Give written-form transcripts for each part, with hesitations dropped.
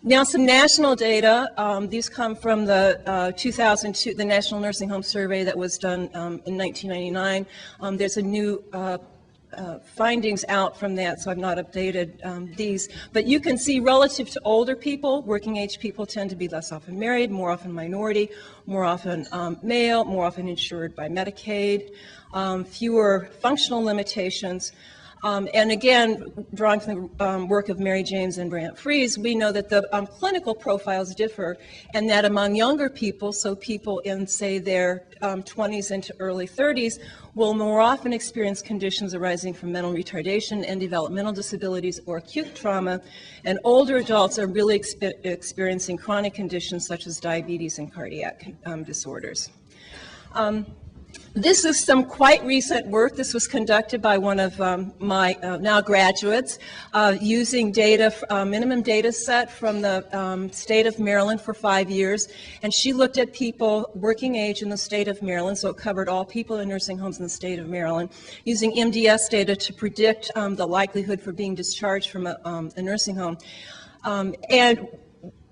Now, some national data. These come from the 2002, the National Nursing Home Survey that was done in 1999. There's a new findings out from that, so I've not updated these. But you can see relative to older people, working age people tend to be less often married, more often minority, more often male, more often insured by Medicaid, fewer functional limitations. And again, drawing from the work of Mary James and Brant Fries, we know that the clinical profiles differ, and that among younger people, so people in, say, their 20s into early 30s, will more often experience conditions arising from mental retardation and developmental disabilities or acute trauma, and older adults are really experiencing chronic conditions such as diabetes and cardiac disorders. This is some quite recent work. This was conducted by one of my now graduates using data, minimum data set from the state of Maryland for 5 years. And she looked at people working age in the state of Maryland, so it covered all people in nursing homes in the state of Maryland, using MDS data to predict the likelihood for being discharged from a nursing home. And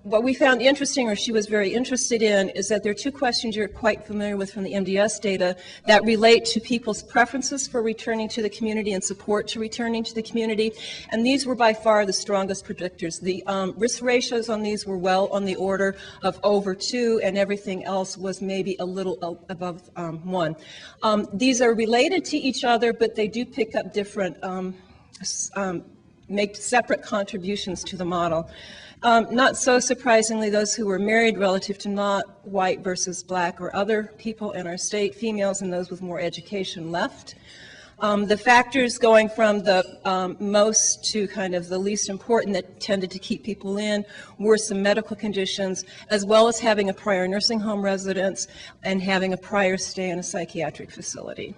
what we found interesting, or she was very interested in, is that there are two questions you're quite familiar with from the MDS data that relate to people's preferences for returning to the community and support to returning to the community. And these were by far the strongest predictors. The risk ratios on these were well on the order of over 2, and everything else was maybe a little above 1. These are related to each other, but they do pick up different, make separate contributions to the model. Not so surprisingly, those who were married relative to not white versus black or other people in our state, females and those with more education left. The factors going from the most to kind of the least important that tended to keep people in were some medical conditions, as well as having a prior nursing home residence and having a prior stay in a psychiatric facility.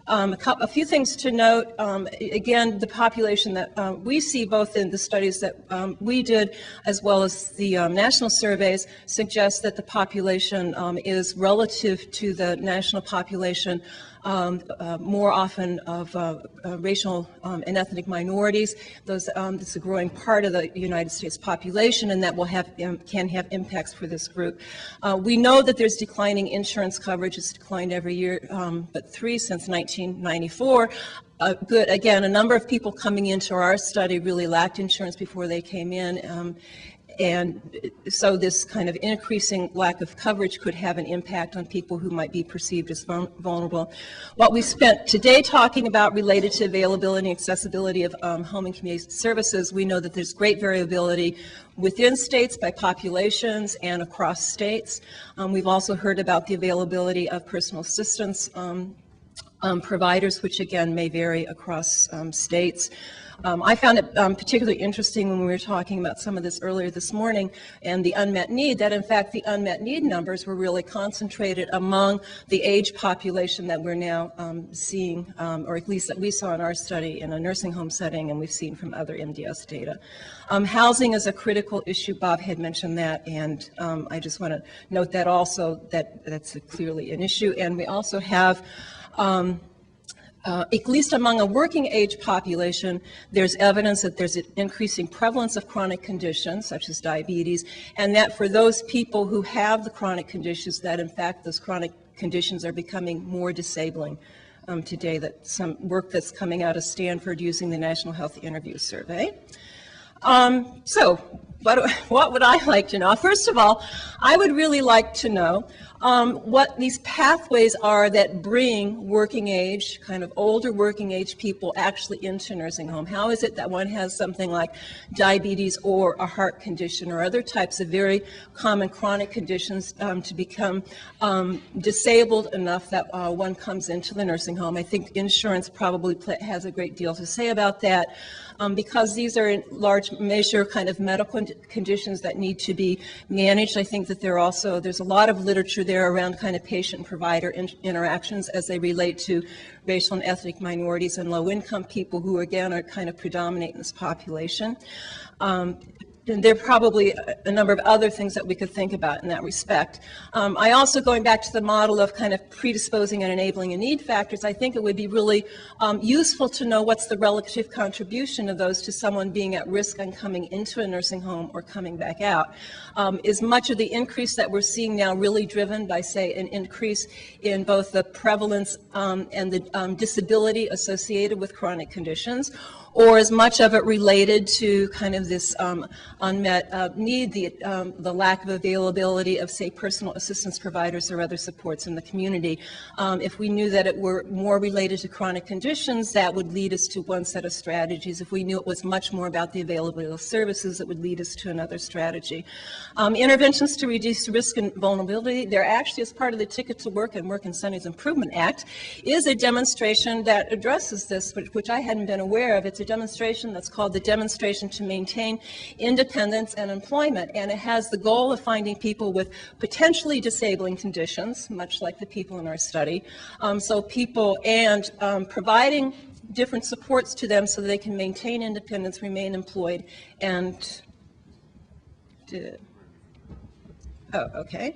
A few things to note. Again, the population that we see both in the studies that we did as well as the national surveys suggests that the population is relative to the national population more often of racial and ethnic minorities. This is a growing part of the United States population, and that will have can have impacts for this group. We know that there's declining insurance coverage. It's declined every year, but 3 since 1994. Good. Again, a number of people coming into our study really lacked insurance before they came in. And so this kind of increasing lack of coverage could have an impact on people who might be perceived as vulnerable. What we spent today talking about related to availability and accessibility of home and community services, we know that there's great variability within states by populations and across states. We've also heard about the availability of personal assistance providers, which again may vary across states. I found it particularly interesting when we were talking about some of this earlier this morning and the unmet need, that in fact the unmet need numbers were really concentrated among the age population that we're now seeing, or at least that we saw in our study in a nursing home setting, and we've seen from other MDS data. Housing is a critical issue. Bob had mentioned that, and I just want to note that also, that that's clearly an issue. And we also have at least among a working age population, there's evidence that there's an increasing prevalence of chronic conditions such as diabetes, and that for those people who have the chronic conditions, that in fact those chronic conditions are becoming more disabling today. That some work that's coming out of Stanford using the National Health Interview Survey. So what would I like to know? First of all, I would really like to know what these pathways are that bring working age, kind of older working age people actually into nursing home. How is it that one has something like diabetes or a heart condition or other types of very common chronic conditions to become disabled enough that one comes into the nursing home? I think insurance probably has a great deal to say about that. Because these are in large measure kind of medical conditions that need to be managed. I think that there's a lot of literature there around kind of patient-provider interactions as they relate to racial and ethnic minorities and low-income people who, again, are kind of predominant in this population. there are probably a number of other things that we could think about in that respect. I also, going back to the model of kind of predisposing and enabling and need factors, I think it would be really useful to know what's the relative contribution of those to someone being at risk on coming into a nursing home or coming back out. Is much of the increase that we're seeing now really driven by, say, an increase in both the prevalence and the disability associated with chronic conditions, or is much of it related to kind of this unmet need, the lack of availability of, say, personal assistance providers or other supports in the community? If we knew that it were more related to chronic conditions, that would lead us to one set of strategies. If we knew it was much more about the availability of services, it would lead us to another strategy. Interventions to reduce risk and vulnerability, they're actually, as part of the Ticket to Work and Work Incentives Improvement Act, is a demonstration that addresses this, which I hadn't been aware of. It's a demonstration that's called the Demonstration to Maintain Independence and Employment, and it has the goal of finding people with potentially disabling conditions, much like the people in our study, and providing different supports to them so that they can maintain independence, remain employed, and okay.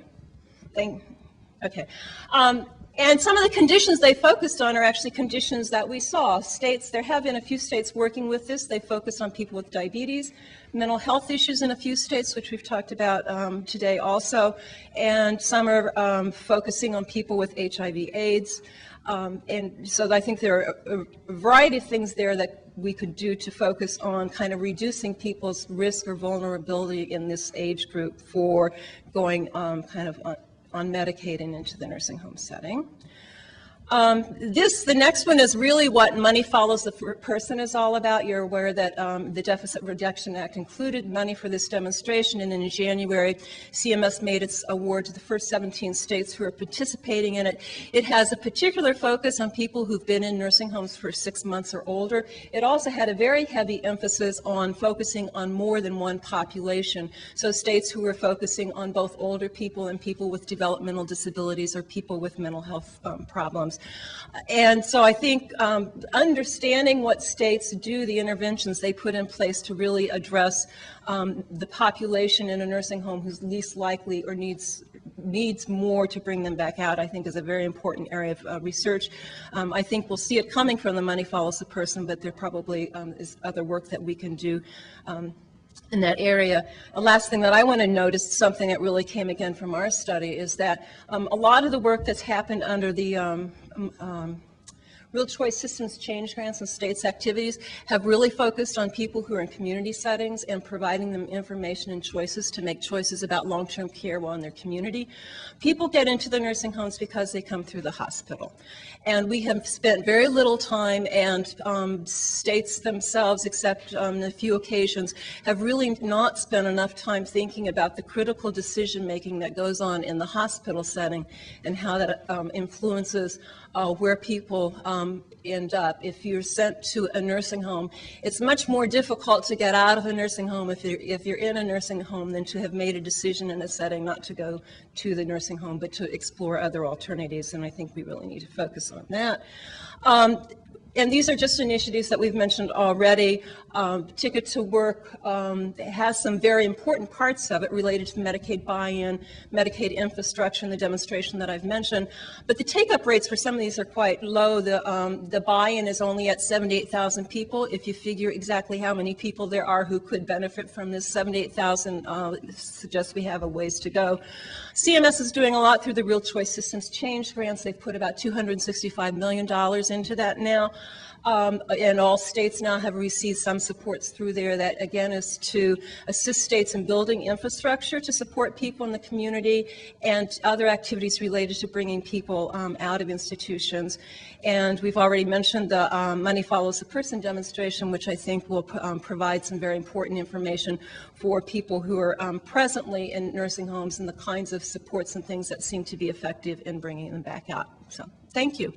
And some of the conditions they focused on are actually conditions that we saw. There have been a few states working with this. They focused on people with diabetes, mental health issues in a few states, which we've talked about today also, and some are focusing on people with HIV/AIDS. And so I think there are a variety of things there that we could do to focus on kind of reducing people's risk or vulnerability in this age group for going kind of on Medicaid and into the nursing home setting. The next one is really what Money Follows the Person is all about. You're aware that the Deficit Reduction Act included money for this demonstration, and in January, CMS made its award to the first 17 states who are participating in it. It has a particular focus on people who've been in nursing homes for 6 months or older. It also had a very heavy emphasis on focusing on more than one population. So states who were focusing on both older people and people with developmental disabilities or people with mental health problems. And so I think understanding what states do, the interventions they put in place to really address the population in a nursing home who's least likely or needs more to bring them back out, I think is a very important area of research. I think we'll see it coming from the Money Follows the Person, but there probably is other work that we can do in that area. The last thing that I want to note is something that really came again from our study, is that a lot of the work that's happened under the Real Choice Systems Change Grants and states activities have really focused on people who are in community settings and providing them information and choices to make choices about long-term care while in their community. People get into the nursing homes because they come through the hospital. And we have spent very little time, and states themselves, except on a few occasions, have really not spent enough time thinking about the critical decision-making that goes on in the hospital setting and how that influences where people end up. If you're sent to a nursing home, it's much more difficult to get out of a nursing home if you're in a nursing home than to have made a decision in a setting not to go to the nursing home, but to explore other alternatives, and I think we really need to focus on that. And these are just initiatives that we've mentioned already. Ticket to Work has some very important parts of it related to Medicaid buy-in, Medicaid infrastructure, and the demonstration that I've mentioned. But the take-up rates for some of these are quite low. The buy-in is only at 78,000 people. If you figure exactly how many people there are who could benefit from this, 78,000 suggests we have a ways to go. CMS is doing a lot through the Real Choice Systems Change Grants. They've put about $265 million into that now. And all states now have received some supports through there that, again, is to assist states in building infrastructure to support people in the community and other activities related to bringing people out of institutions. And we've already mentioned the Money Follows the Person demonstration, which I think will provide some very important information for people who are presently in nursing homes and the kinds of supports and things that seem to be effective in bringing them back out. So, thank you.